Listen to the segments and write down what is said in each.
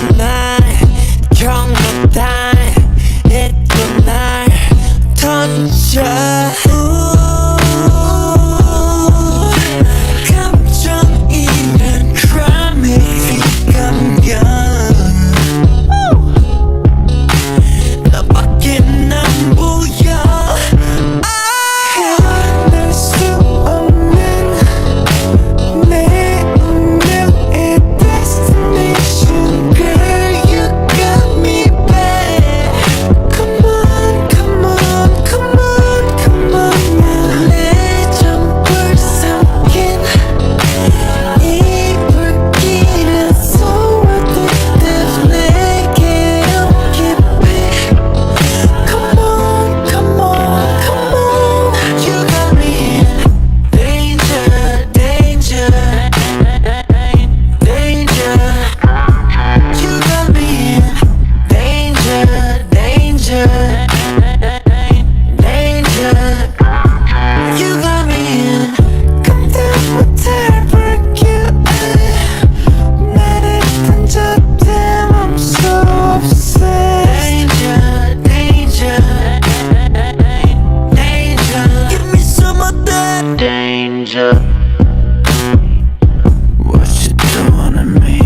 벗어난 경로당 잊고 날 던져 감정이란 crime 감겨 너밖에 안 보여 헤어날 수 없는 내 운명의 destination Girl you got me back Come on come on come on come on now 내 전부를 삼킨 이 불길은 소화됐듯 내게 깊이 Come on come on come on You got me in danger danger danger You got me in danger danger danger You got me in 감당 못할 불길 나를 던져 내 맘속 없애 Danger danger danger Give me some of that danger What you doing to me?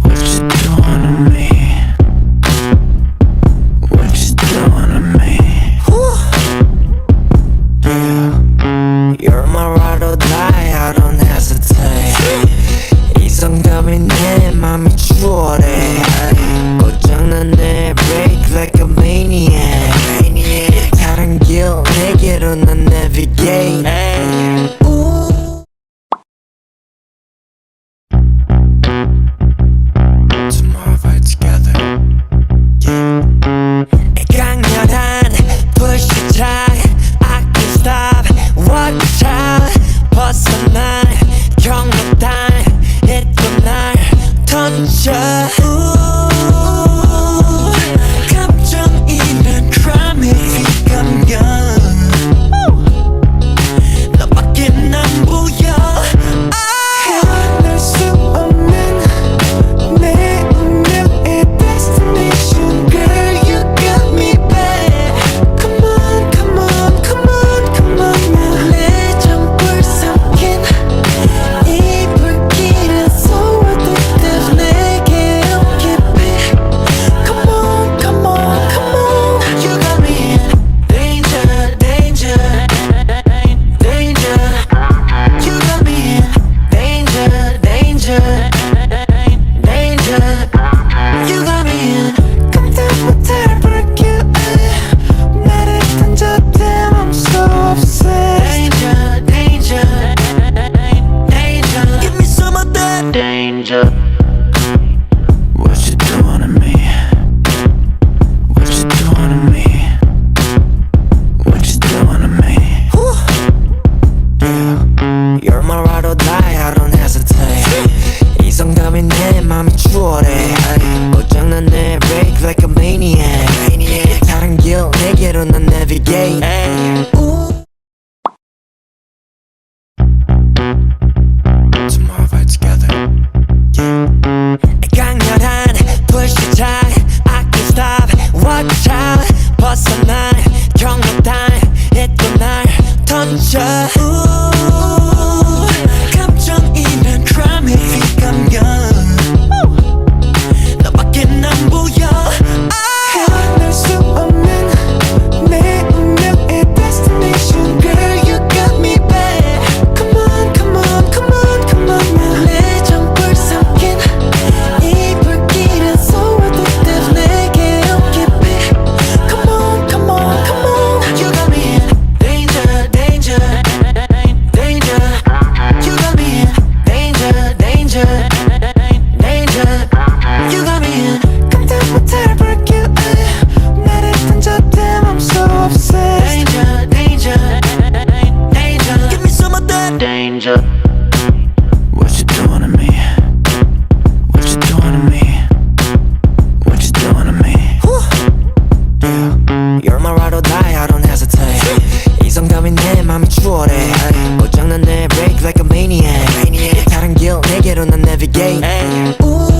What you doing to me? What you doing to me? Yeah, you're my ride or die, I don't hesitate 이성감이 내 맘이 추월해 고장난 내 break like a maniac 다른 길 내게로 난 navigate Tumo로우바이투게더 강렬한 불시착 I can't stop watch out 벗어난 경로당 잊고 날 던져 감정이란 crime 감겨 너밖에 안 보여 헤어날 수 없는 내 운명의 destination Girl you got me back Come on come on come on come on now 내 전부를 삼킨 이 불길은 소화됐듯 내게 깊이 Come on come on come on You got me in danger danger danger You got me in danger danger danger You got me in 감당 못할 불길 나를 던져 내 맘속 없애 Danger danger danger Give me some of that danger What you doing to me? What you doing to me? What you doing to me? Yeah, you're my ride or die, I don't hesitate 이성감이 내 맘이 추월해 고장난 내 break like a maniac 다른 길 내게로 난 navigate Tumo로우바이투게더 강렬한 불시착 I can't stop watch out 벗어난 경로당 잊고 날 던져 감정이란 crime 감겨 너밖에 안 보여 헤어날 수 없는 내 운명의 destiny 내게로 난 navigate